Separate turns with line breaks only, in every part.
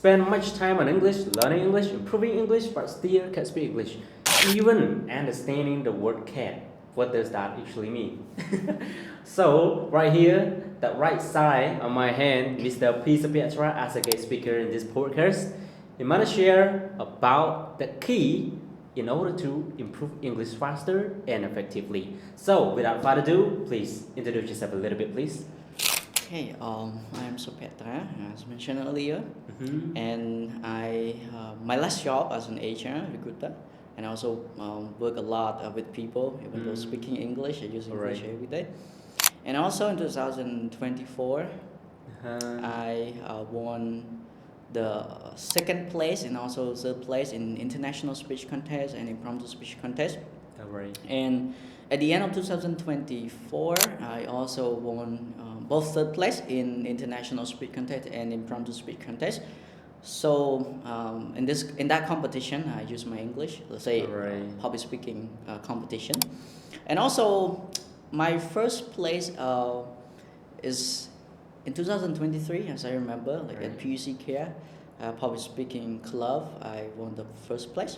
Spend much time on English, learning English, improving English, but still can't speak English. Even understanding the word cat. What does that actually mean? So, right here, the right side of my hand, Mr. Peter Pietra as a guest speaker in this podcast. He might share about the key in order to improve English faster and effectively. So, without further ado, please introduce yourself a little bit, please.
Okay, I'm Supetra, as mentioned earlier, and my last job as an HR recruiter, and I also work a lot with people, even though speaking English, I use English every day. And also in 2024, I won the second place and also third place in international speech contest and impromptu speech contest.
Alright.
And at the end of 2024, I also won both third place in international speech contest and impromptu speech contest. So in that competition, I use my English, let's say public speaking competition, and also my first place is in 2023, as I remember, like at PUC Care public speaking club, I won the first place,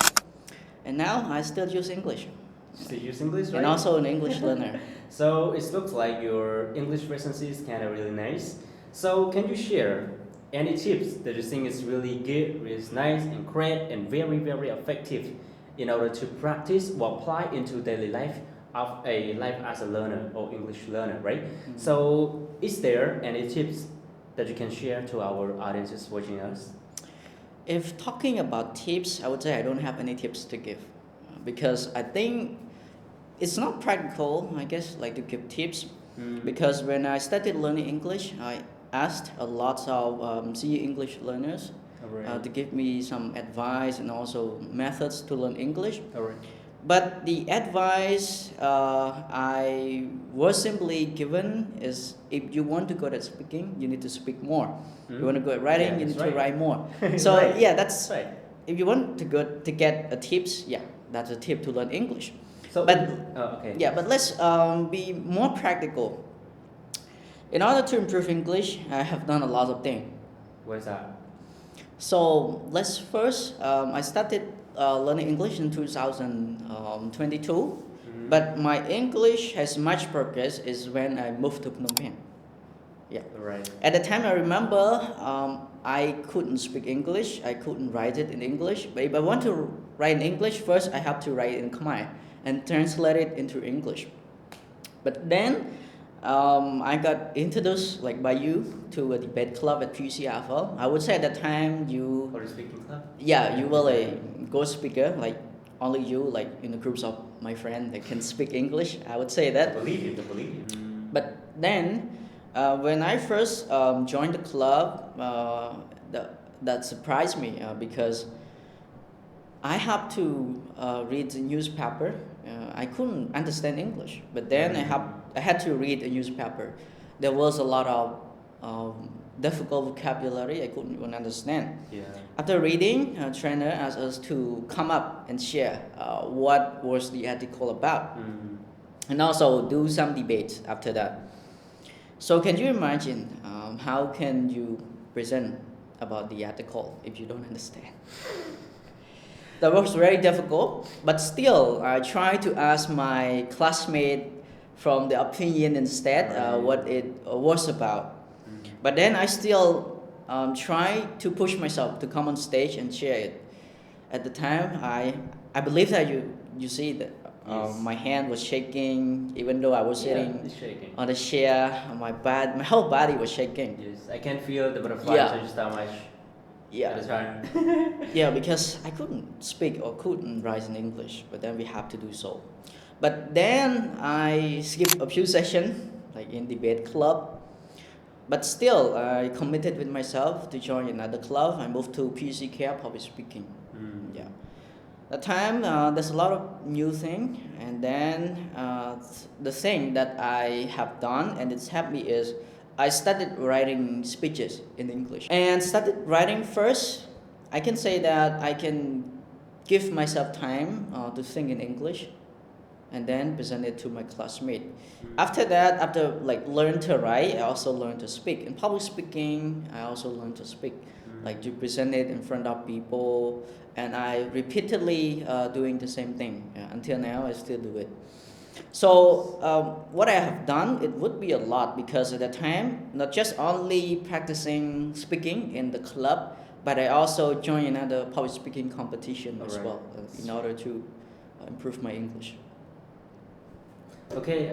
and now I still use English.
Still use English, right?
And also an English learner.
So it looks like your English presence is kind of really nice. So can you share any tips that you think is really good, really nice and great and very, very effective in order to practice or apply into daily life of a life as a learner or English learner, right? So is there any tips that you can share to our audiences watching us?
If talking about tips, I would say I don't have any tips to give because I think it's not practical, I guess, like to give tips. Because when I started learning English, I asked a lot of CE English learners to give me some advice and also methods to learn English. But the advice I was simply given is if you want to go at speaking, you need to speak more. You want to go at writing, you need to write more. So yeah, that's right. If you want to go to get a tips, yeah, that's a tip to learn English.
So,
but let's be more practical. In order to improve English, I have done a lot of things.
What is that?
So let's first, I started learning English in 2022, but my English has much progress is when I moved to Phnom Penh. Yeah.
Right.
At the time, I remember I couldn't speak English. I couldn't write it in English. But if I want to write in English, first I have to write it in Khmer and translate it into English. But then I got introduced like by you to a debate club at PUCFL. I would say at that time you.
Or a speaking club?
Yeah, you were a ghost speaker, like only you, like in the groups of my friends that can speak English. I would say that.
To believe you.
But then, when I first joined the club, that surprised me because I have to read the newspaper. I couldn't understand English, but then I had to read a newspaper. There was a lot of difficult vocabulary I couldn't even understand.
Yeah.
After reading, a trainer asked us to come up and share what was the article about, and also do some debates after that. So can you imagine how can you present about the article if you don't understand? That was very difficult, but still I tried to ask my classmate from the opinion instead what it was about. But then I still try to push myself to come on stage and share it. At the time, I believe that you see that my hand was shaking, even though I was sitting on the chair. My whole body was shaking.
Yes, I can feel the butterflies on your stomach.
Yeah.
That's right.
Yeah, because I couldn't speak or couldn't write in English, but then we have to do so. But then I skipped a few sessions, like in debate club. But still, I committed with myself to join another club. I moved to PUC Care Public Speaking. Yeah. That time, there's a lot of new thing, and then the thing that I have done and it's helped me is I started writing speeches in English. And started writing first, I can say that I can give myself time to think in English and then present it to my classmate. After that, after like learn to write, I also learned to speak. In public speaking, I also learned to speak. like to present it in front of people, and I repeatedly doing the same thing. Until now, I still do it. So what I have done, it would be a lot because at the time, not just only practicing speaking in the club, but I also join another public speaking competition as
Alright.
well in order to improve my English.
Okay,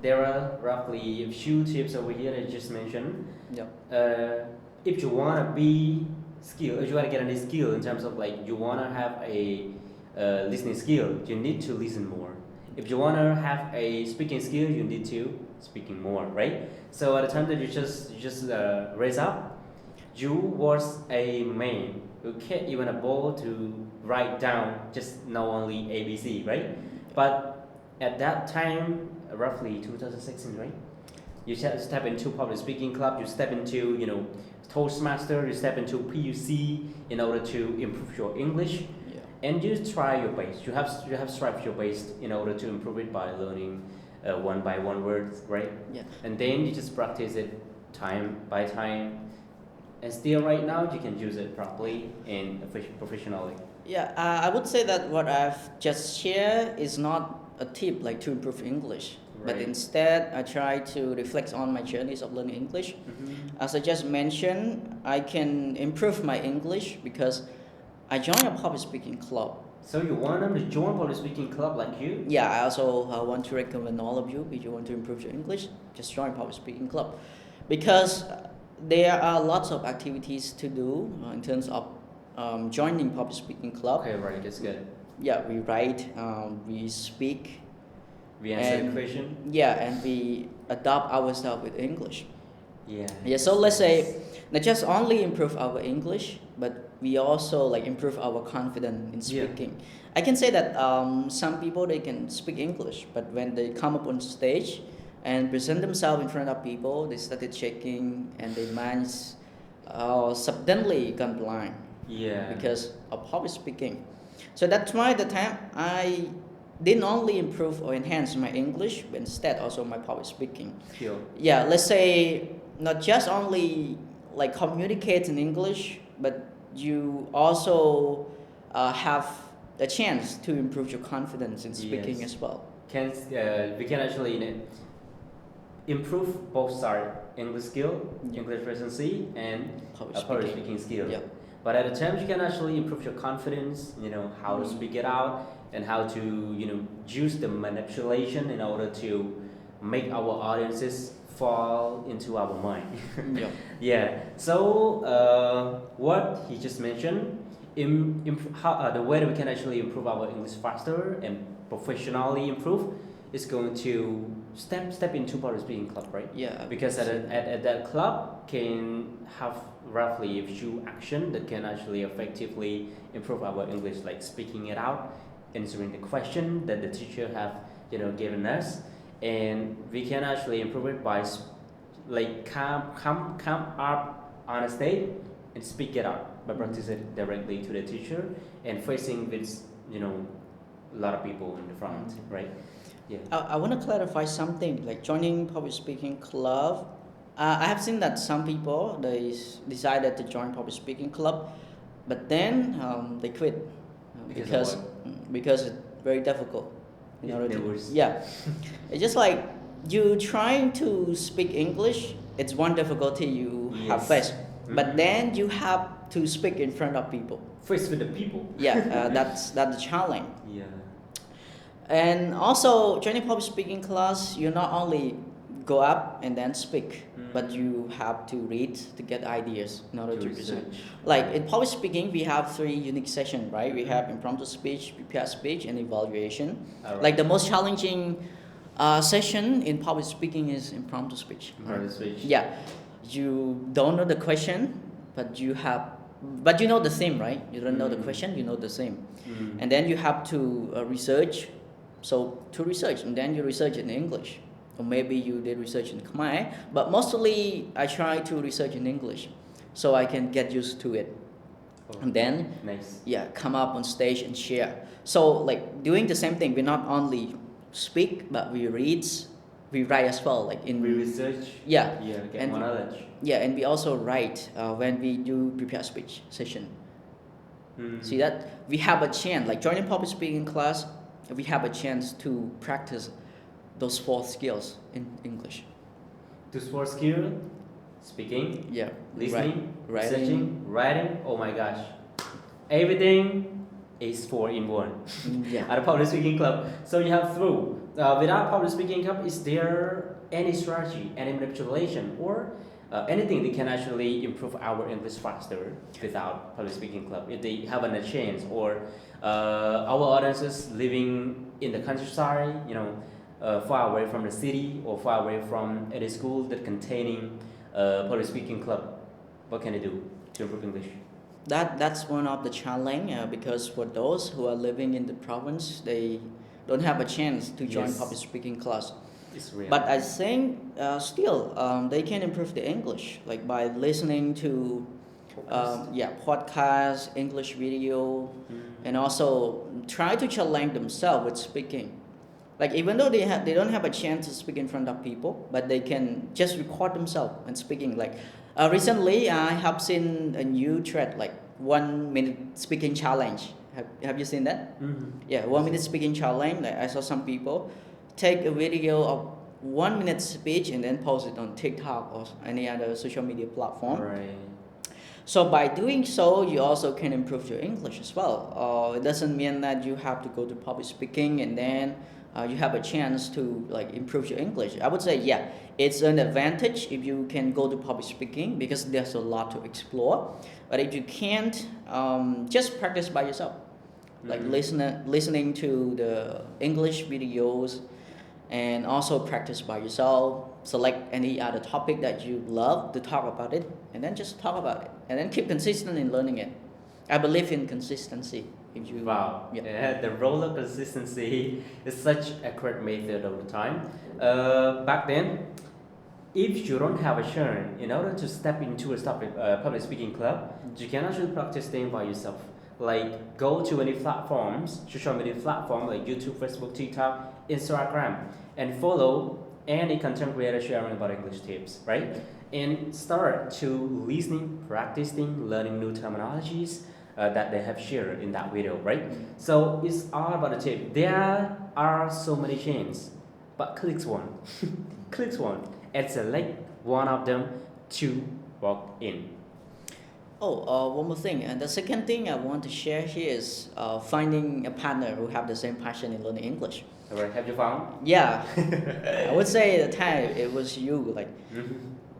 there are roughly a few tips over here that I just mentioned.
Yep.
If you wanna be skilled, if you wanna get any skill in terms of like you wanna have a listening skill, you need to listen more. If you wanna have a speaking skill, you need to speaking more, right? So at the time that you just raise up, you was a man who can't even able to write down just know only ABC, right? But at that time, roughly 2016, right? You step into public speaking club, you step into Toastmaster, you step into PUC in order to improve your English,
Yeah.
and you try your best. You have strived your best in order to improve it by learning one by one words, right?
Yeah.
And then you just practice it time by time, and still right now you can use it properly and professionally.
Yeah, I would say that what I've just shared is not a tip like to improve English, but
Right.
instead I try to reflect on my journeys of learning English. As I just mentioned, I can improve my English because I joined a public speaking club.
So you want them to join public speaking club like you?
Yeah, I also want to recommend all of you if you want to improve your English, just join public speaking club, because there are lots of activities to do in terms of joining public speaking club.
Okay, right, that's good.
Yeah, we write, we speak,
We answer the
and
question.
yeah, and we adopt ourselves with English.
Yeah.
Yeah, so let's say not just only improve our English, but we also like improve our confidence in
Yeah.
speaking. I can say that some people they can speak English, but when they come up on stage and present themselves in front of people, they started shaking and their minds suddenly gone blind
Yeah.
because of public speaking. So that's why the time I didn't only improve or enhance my English, but instead also my public speaking.
Feel.
Yeah, let's say not just only like communicate in English, but you also have the chance to improve your confidence in speaking
Yes.
as well.
We can actually improve both side English skill,
Yeah.
English proficiency, and
Public
public
speaking.
speaking skill.
Yeah.
But at the time, you can actually improve your confidence. How to speak it out and how to use the manipulation in order to make our audiences fall into our mind.
Yeah.
Yeah. So what he just mentioned, the way that we can actually improve our English faster and professionally improve is going to step into public speaking club, right?
Yeah.
Because at that club can have roughly a few action that can actually effectively improve our English, like speaking it out, answering the question that the teacher have given us, and we can actually improve it by like come up on a stage and speak it out by practice it directly to the teacher and facing with a lot of people in the front, right? Yeah.
I want to clarify something like joining public speaking club. I have seen that some people they decided to join public speaking club, but then they quit
Because of
because it's very difficult. In
It
order
never
to,
is.
yeah, it's just like you trying to speak English. It's one difficulty you have
Yes.
faced, but
Mhm.
then you have to speak in front of people.
Face with the people.
Yeah, that's the challenge.
Yeah.
And also, joining public speaking class, you not only go up and then speak, but you have to read to get ideas in order to present.
research.
Like in public speaking, we have 3 unique sessions, right? We have impromptu speech, prepared speech, and evaluation.
Alright.
Like the most challenging session in public speaking is impromptu speech.
Impromptu speech.
Yeah, you don't know the question, but you know the theme, right? You don't know the question, you know the theme, and then you have to research. So to research, and then you research in English, or maybe you did research in Khmer, but mostly I try to research in English, so I can get used to it, and then
Nice.
come up on stage and share. So like doing the same thing, we not only speak, but we read we write as well, like in
We research.
yeah,
Yeah, get
and
more knowledge.
yeah, and we also write when we do prepare speech session. See that we have a chance, like joining public speaking class, we have a chance to practice those 4 skills in English.
To sport skill, speaking,
Yeah,
listening,
writing.
researching, writing. Oh my gosh, everything is 4 in 1
Yeah.
at a public speaking club. So you have through. Without public speaking club, is there any strategy, any manipulation, or anything that can actually improve our English faster without public speaking club? If they haven't a chance, or our audiences living in the countryside, far away from the city or far away from any school that containing public speaking club, what can they do to improve English?
That's one of the challenge because for those who are living in the province, they don't have a chance to join
Yes.
public speaking class.
It's real.
But I think still they can improve the English like by listening to podcasts, English video, and also try to challenge themselves with speaking. Like even though they don't have a chance to speak in front of people, but they can just record themselves and speaking. Like recently, I have seen a new trend like 1 minute speaking challenge. Have you seen that? Yeah, 1 minute speaking challenge. Like I saw some people take a video of 1 minute speech and then post it on TikTok or any other social media platform.
Right.
So by doing so, you also can improve your English as well. It doesn't mean that you have to go to public speaking and then you have a chance to like improve your English. I would say yeah, it's an advantage if you can go to public speaking because there's a lot to explore. But if you can't, just practice by yourself, like listening to the English videos, and also practice by yourself. Select any other topic that you love to talk about it, and then just talk about it, and then keep consistent in learning it. I believe in consistency. If you
Wow.
yeah.
Yeah, the role of consistency is such a great method of the time. Back then, if you don't have a chance, in order to step into a public speaking club, you can actually practice staying by yourself. Like go to any platforms, social media platform like YouTube, Facebook, TikTok, Instagram, and follow any content creator sharing about English tips, right? And start to listening, practicing, learning new terminologies that they have shared in that video, right? So it's all about the tip. There are so many chains, but click one, click one, and select one of them to walk in.
Oh, one more thing. And the second thing I want to share here is finding a partner who have the same passion in learning English.
All right, have you found?
Yeah, I would say at the time it was you, like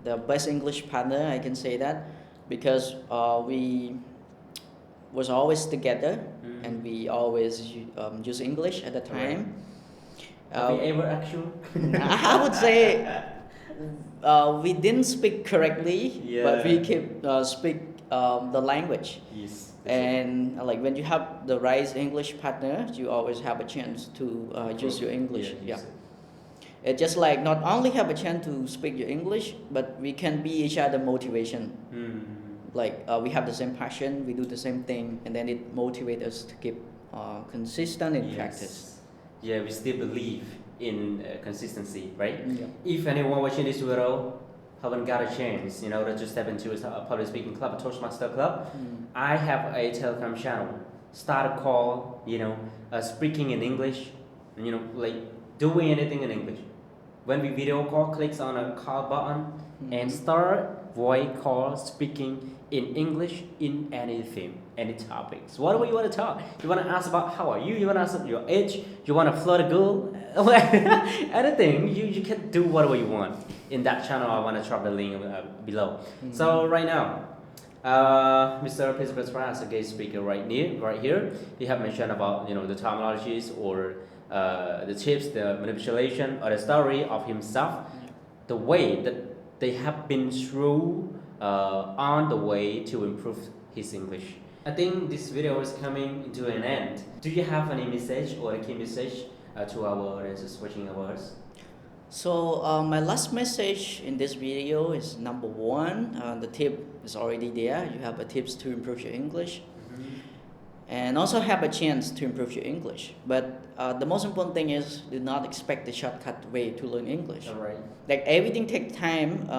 the best English partner. I can say that because we was always together and we always use English at the time.
Have you ever actually?
I would say we didn't speak correctly, but we keep speak the language.
Yes.
And like when you have the right English partner, you always have a chance to use your English. Yeah. It's just like not only have a chance to speak your English, but we can be each other motivation. Like we have the same passion, we do the same thing, and then it motivates us to keep consistent in practice.
Yeah, we still believe in consistency, right?
Yeah.
If anyone watching this video haven't got a chance, to step into a public speaking club, a Toastmaster club, I have a Telegram channel. Start a call, speaking in English, like doing anything in English. When we video call, clicks on a call button and start voice call speaking in English in anything, any topics. Whatever you want to talk. You want to ask about how are you? You want to ask your age? You want to flirt a girl? Anything. You can do whatever you want. In that channel, I want to drop the link below. So right now, Mr. Elizabeth as a guest speaker right here. He have mentioned about the terminologies or the tips, the manipulation, or the story of himself, the way that they have been through on the way to improve his English. I think this video is coming into an end. Do you have any message or a key message to our audiences watching ours?
So my last message in this video is number one, the tip is already there. You have a tips to improve your English. and also have a chance to improve your English. But the most important thing is do not expect the shortcut way to learn English.
All right.
Like everything takes time.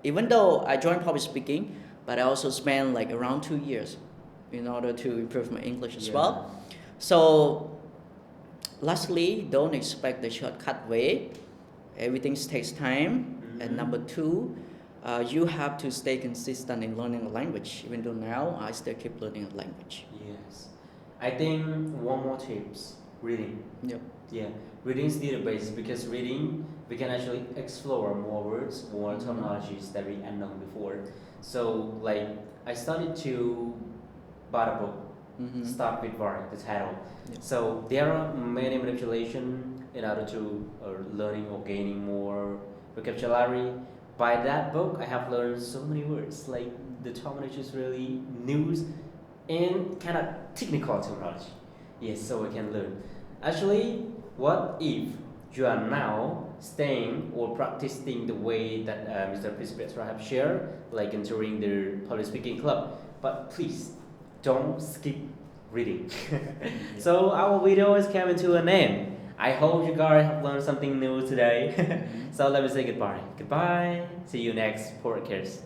Even though I joined public speaking, but I also spent like around 2 years in order to improve my English as well. So lastly, don't expect the shortcut way. Everything takes time. And number two, you have to stay consistent in learning a language. Even though now I still keep learning a language.
Yes. I think one more tips, reading.
Yep.
Yeah, reading is still the basis because reading we can actually explore more words, more terminologies that we had known before. So like I started to buy a book. Start with Var, the title.
Yep.
So there are many manipulation in order to learning or gaining more vocabulary. By that book, I have learned so many words. Like the terminology is really new and kind of technical terminology. Yes, so we can learn. Actually, what if you are now staying or practicing the way that Mr. Petra have shared, like entering the public speaking club? But please don't skip reading. So our video is coming to an end. I hope you guys have learned something new today. So let me say goodbye. Goodbye. See you next podcast.